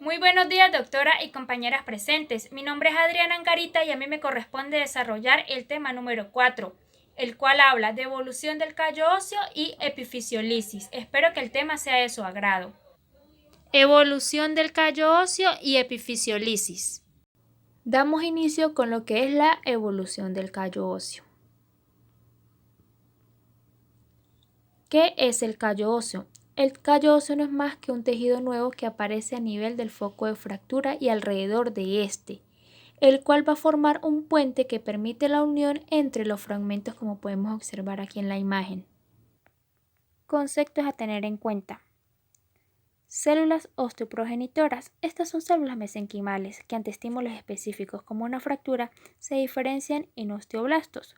Muy buenos días, doctora y compañeras presentes. Mi nombre es Adriana Angarita y a mí me corresponde desarrollar el tema número 4, el cual habla de evolución del callo óseo y epifisiolisis. Espero que el tema sea de su agrado. Evolución del callo óseo y epifisiolisis. Damos inicio con lo que es la evolución del callo óseo. ¿Qué es el callo óseo? El callo óseo no es más que un tejido nuevo que aparece a nivel del foco de fractura y alrededor de este, el cual va a formar un puente que permite la unión entre los fragmentos, como podemos observar aquí en la imagen. Conceptos a tener en cuenta. Células osteoprogenitoras. Estas son células mesenquimales que ante estímulos específicos como una fractura se diferencian en osteoblastos.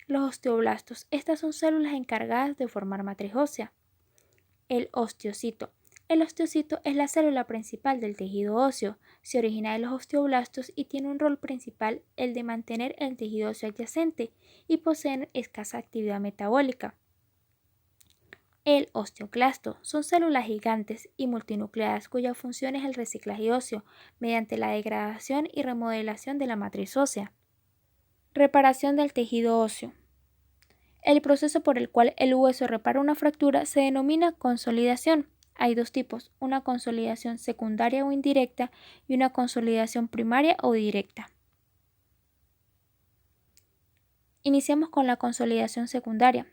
Los osteoblastos. Estas son células encargadas de formar matriz ósea. El osteocito. El osteocito es la célula principal del tejido óseo, se origina de los osteoblastos y tiene un rol principal el de mantener el tejido óseo adyacente y poseen escasa actividad metabólica. El osteoclasto son células gigantes y multinucleadas cuya función es el reciclaje óseo mediante la degradación y remodelación de la matriz ósea. Reparación del tejido óseo. El proceso por el cual el hueso repara una fractura se denomina consolidación. Hay dos tipos, una consolidación secundaria o indirecta y una consolidación primaria o directa. Iniciamos con la consolidación secundaria.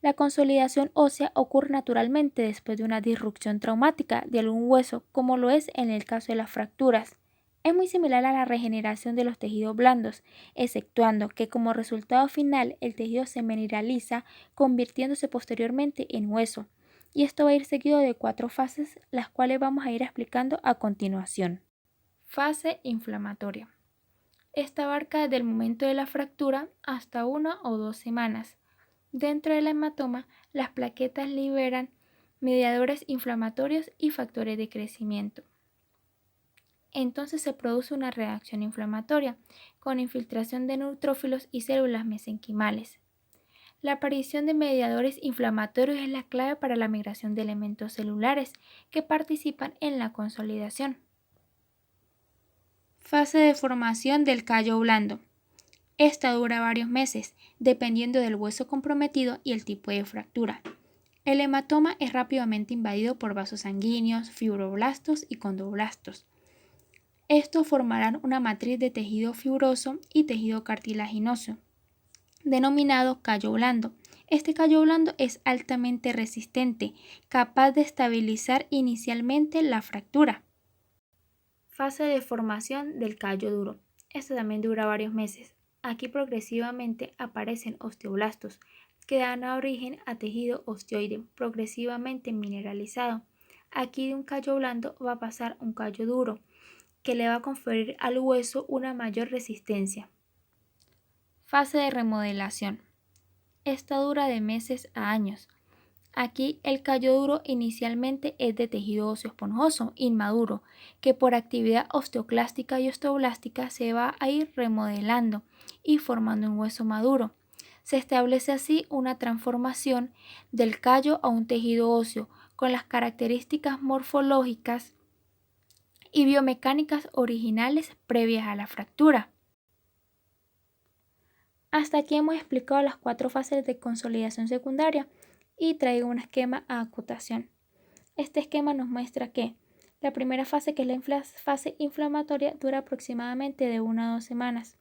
La consolidación ósea ocurre naturalmente después de una disrupción traumática de algún hueso, como lo es en el caso de las fracturas. Es muy similar a la regeneración de los tejidos blandos, exceptuando que como resultado final el tejido se mineraliza, convirtiéndose posteriormente en hueso. Y esto va a ir seguido de 4 fases, las cuales vamos a ir explicando a continuación. Fase inflamatoria. Esta abarca desde el momento de la fractura hasta 1 o 2 semanas. Dentro del hematoma, las plaquetas liberan mediadores inflamatorios y factores de crecimiento. Entonces se produce una reacción inflamatoria con infiltración de neutrófilos y células mesenquimales. La aparición de mediadores inflamatorios es la clave para la migración de elementos celulares que participan en la consolidación. Fase de formación del callo blando. Esta dura varios meses, dependiendo del hueso comprometido y el tipo de fractura. El hematoma es rápidamente invadido por vasos sanguíneos, fibroblastos y condroblastos. Estos formarán una matriz de tejido fibroso y tejido cartilaginoso, denominado callo blando. Este callo blando es altamente resistente, capaz de estabilizar inicialmente la fractura. Fase de formación del callo duro. Esta también dura varios meses. Aquí progresivamente aparecen osteoblastos, que dan origen a tejido osteoide, progresivamente mineralizado. Aquí de un callo blando va a pasar un callo duro, que le va a conferir al hueso una mayor resistencia. Fase de remodelación. Esta dura de meses a años. Aquí el callo duro inicialmente es de tejido óseo esponjoso, inmaduro, que por actividad osteoclástica y osteoblástica se va a ir remodelando y formando un hueso maduro. Se establece así una transformación del callo a un tejido óseo con las características morfológicas y biomecánicas originales previas a la fractura. Hasta aquí hemos explicado las 4 fases de consolidación secundaria y traigo un esquema a acotación. Este esquema nos muestra que la primera fase, que es la fase inflamatoria, dura aproximadamente de 1 a 2 semanas.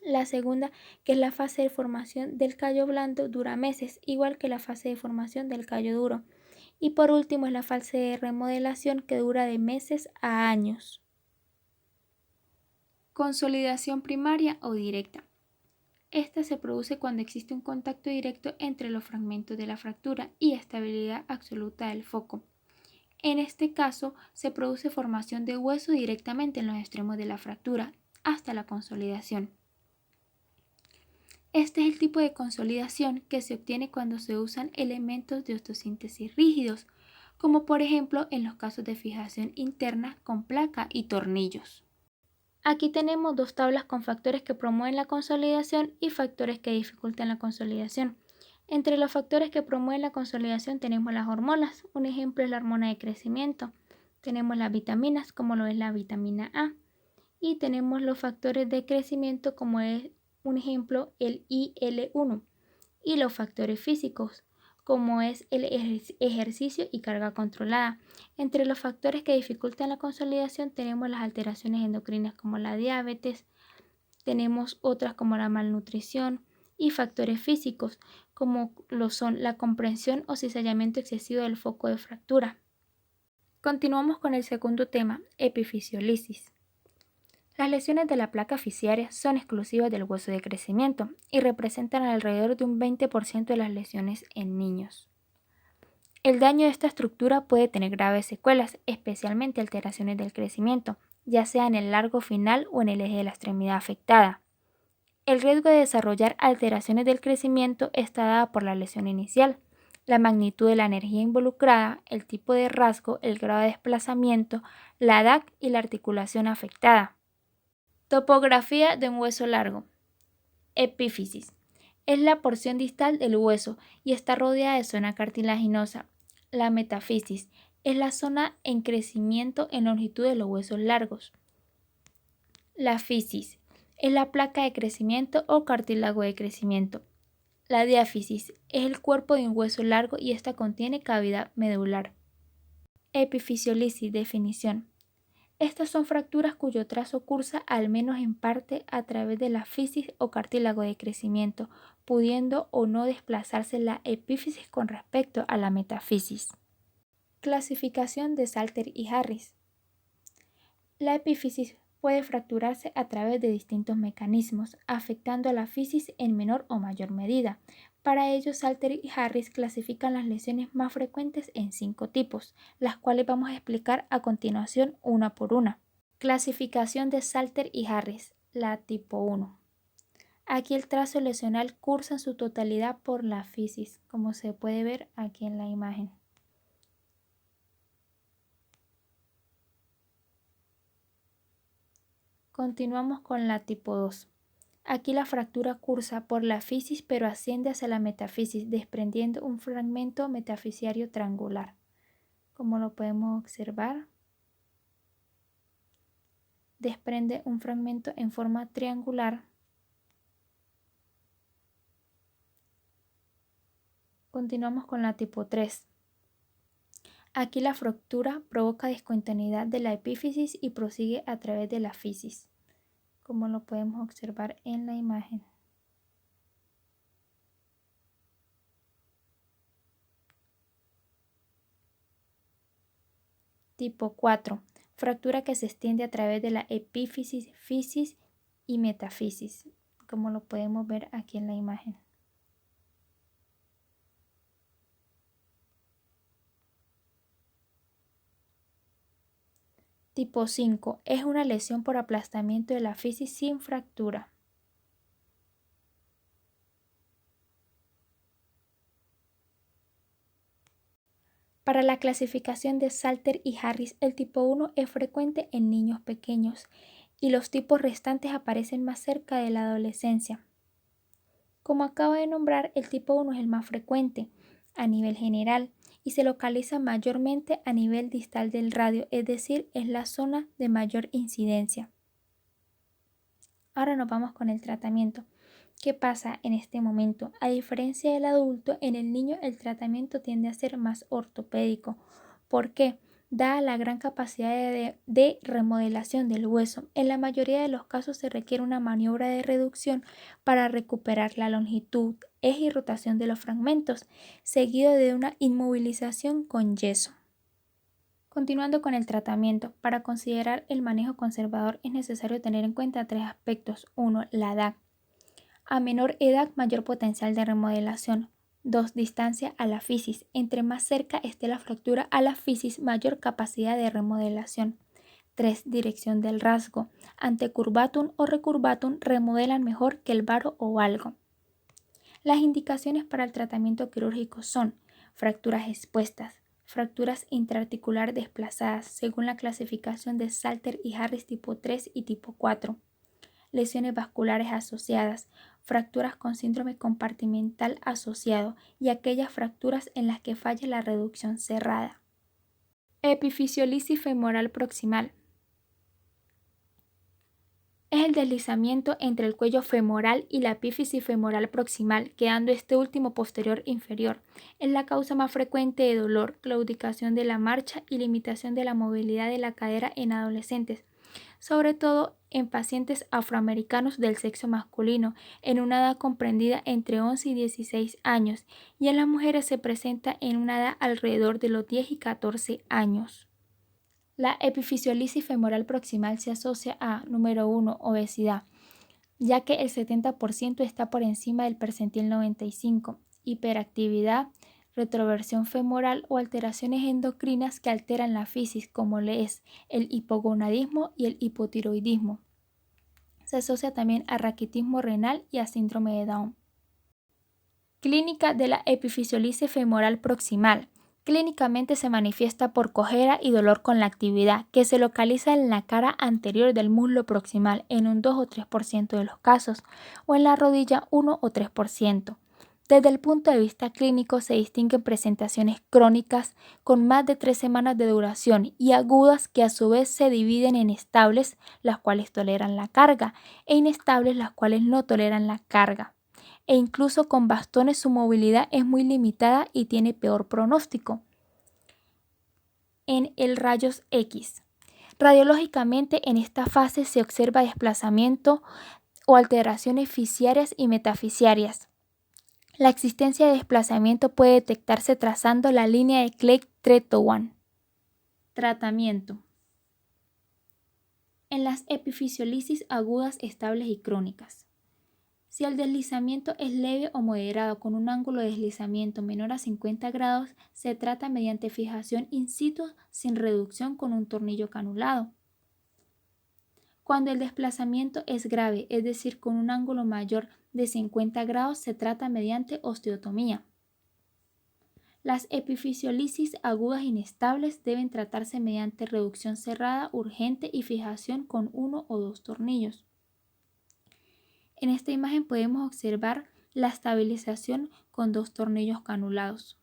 La segunda, que es la fase de formación del callo blando, dura meses, igual que la fase de formación del callo duro. Y por último es la fase de remodelación, que dura de meses a años. Consolidación primaria o directa. Esta se produce cuando existe un contacto directo entre los fragmentos de la fractura y estabilidad absoluta del foco. En este caso, se produce formación de hueso directamente en los extremos de la fractura hasta la consolidación. Este es el tipo de consolidación que se obtiene cuando se usan elementos de osteosíntesis rígidos, como por ejemplo en los casos de fijación interna con placa y tornillos. Aquí tenemos 2 tablas con factores que promueven la consolidación y factores que dificultan la consolidación. Entre los factores que promueven la consolidación tenemos las hormonas, un ejemplo es la hormona de crecimiento. Tenemos las vitaminas, como lo es la vitamina A, y tenemos los factores de crecimiento, como es un ejemplo el IL-1, y los factores físicos, como es el ejercicio y carga controlada. Entre los factores que dificultan la consolidación tenemos las alteraciones endocrinas como la diabetes, tenemos otras como la malnutrición y factores físicos como lo son la comprensión o cizallamiento excesivo del foco de fractura. Continuamos con el segundo tema, epifisiolisis. Las lesiones de la placa fisiaria son exclusivas del hueso de crecimiento y representan alrededor de un 20% de las lesiones en niños. El daño de esta estructura puede tener graves secuelas, especialmente alteraciones del crecimiento, ya sea en el largo final o en el eje de la extremidad afectada. El riesgo de desarrollar alteraciones del crecimiento está dado por la lesión inicial, la magnitud de la energía involucrada, el tipo de rasgo, el grado de desplazamiento, la edad y la articulación afectada. Topografía de un hueso largo. Epífisis. Es la porción distal del hueso y está rodeada de zona cartilaginosa. La metafisis es la zona en crecimiento en longitud de los huesos largos. La fisis es la placa de crecimiento o cartílago de crecimiento. La diáfisis es el cuerpo de un hueso largo y esta contiene cavidad medular. Epifisiolisis, definición. Estas son fracturas cuyo trazo cursa al menos en parte a través de la fisis o cartílago de crecimiento, pudiendo o no desplazarse la epífisis con respecto a la metafisis. Clasificación de Salter y Harris. La epífisis puede fracturarse a través de distintos mecanismos, afectando a la fisis en menor o mayor medida. Para ello, Salter y Harris clasifican las lesiones más frecuentes en 5 tipos, las cuales vamos a explicar a continuación una por una. Clasificación de Salter y Harris, la tipo 1. Aquí el trazo lesional cursa en su totalidad por la fisis, como se puede ver aquí en la imagen. Continuamos con la tipo 2. Aquí la fractura cursa por la fisis pero asciende hacia la metafisis, desprendiendo un fragmento metafisiario triangular. Como lo podemos observar, desprende un fragmento en forma triangular. Continuamos con la tipo 3. Aquí la fractura provoca discontinuidad de la epífisis y prosigue a través de la fisis, como lo podemos observar en la imagen. Tipo 4. Fractura que se extiende a través de la epífisis, fisis y metafisis, como lo podemos ver aquí en la imagen. Tipo 5. Es una lesión por aplastamiento de la fisis sin fractura. Para la clasificación de Salter y Harris, el tipo 1 es frecuente en niños pequeños y los tipos restantes aparecen más cerca de la adolescencia. Como acabo de nombrar, el tipo 1 es el más frecuente a nivel general y se localiza mayormente a nivel distal del radio, es decir, es la zona de mayor incidencia. Ahora nos vamos con el tratamiento. ¿Qué pasa en este momento? A diferencia del adulto, en el niño el tratamiento tiende a ser más ortopédico. ¿Por qué? Dada la gran capacidad de remodelación del hueso, en la mayoría de los casos se requiere una maniobra de reducción para recuperar la longitud, eje y rotación de los fragmentos, seguido de una inmovilización con yeso. Continuando con el tratamiento, para considerar el manejo conservador es necesario tener en cuenta 3 aspectos. 1. La edad. A menor edad, mayor potencial de remodelación. 2. Distancia a la fisis. Entre más cerca esté la fractura a la fisis, mayor capacidad de remodelación. 3. Dirección del rasgo. Antecurvatum o recurvatum remodelan mejor que el varo o valgo. Las indicaciones para el tratamiento quirúrgico son fracturas expuestas, fracturas intraarticular desplazadas según la clasificación de Salter y Harris tipo 3 y tipo 4, lesiones vasculares asociadas, fracturas con síndrome compartimental asociado y aquellas fracturas en las que falla la reducción cerrada. Epifisiolisis femoral proximal. Es el deslizamiento entre el cuello femoral y la epífisis femoral proximal, quedando este último posterior inferior. Es la causa más frecuente de dolor, claudicación de la marcha y limitación de la movilidad de la cadera en adolescentes, sobre todo en pacientes afroamericanos del sexo masculino, en una edad comprendida entre 11 y 16 años, y en las mujeres se presenta en una edad alrededor de los 10 y 14 años. La epifisiolisis femoral proximal se asocia a, número 1, obesidad, ya que el 70% está por encima del percentil 95, hiperactividad, retroversión femoral o alteraciones endocrinas que alteran la fisis, como es el hipogonadismo y el hipotiroidismo. Se asocia también a raquitismo renal y a síndrome de Down. Clínica de la epifisiolisis femoral proximal. Clínicamente se manifiesta por cojera y dolor con la actividad, que se localiza en la cara anterior del muslo proximal en un 2 o 3% de los casos, o en la rodilla 1 o 3%. Desde el punto de vista clínico se distinguen presentaciones crónicas con más de 3 semanas de duración y agudas que a su vez se dividen en estables, las cuales toleran la carga, e inestables, las cuales no toleran la carga. E incluso con bastones su movilidad es muy limitada y tiene peor pronóstico. En el rayos X. Radiológicamente en esta fase se observa desplazamiento o alteraciones fisiarias y metafisiarias. La existencia de desplazamiento puede detectarse trazando la línea de Clegg-Tretowan. Tratamiento. En las epifisiolisis agudas, estables y crónicas. Si el deslizamiento es leve o moderado con un ángulo de deslizamiento menor a 50 grados, se trata mediante fijación in situ sin reducción con un tornillo canulado. Cuando el desplazamiento es grave, es decir, con un ángulo mayor de 50 grados, se trata mediante osteotomía. Las epifisiolisis agudas inestables deben tratarse mediante reducción cerrada urgente y fijación con 1 o 2 tornillos. En esta imagen podemos observar la estabilización con 2 tornillos canulados.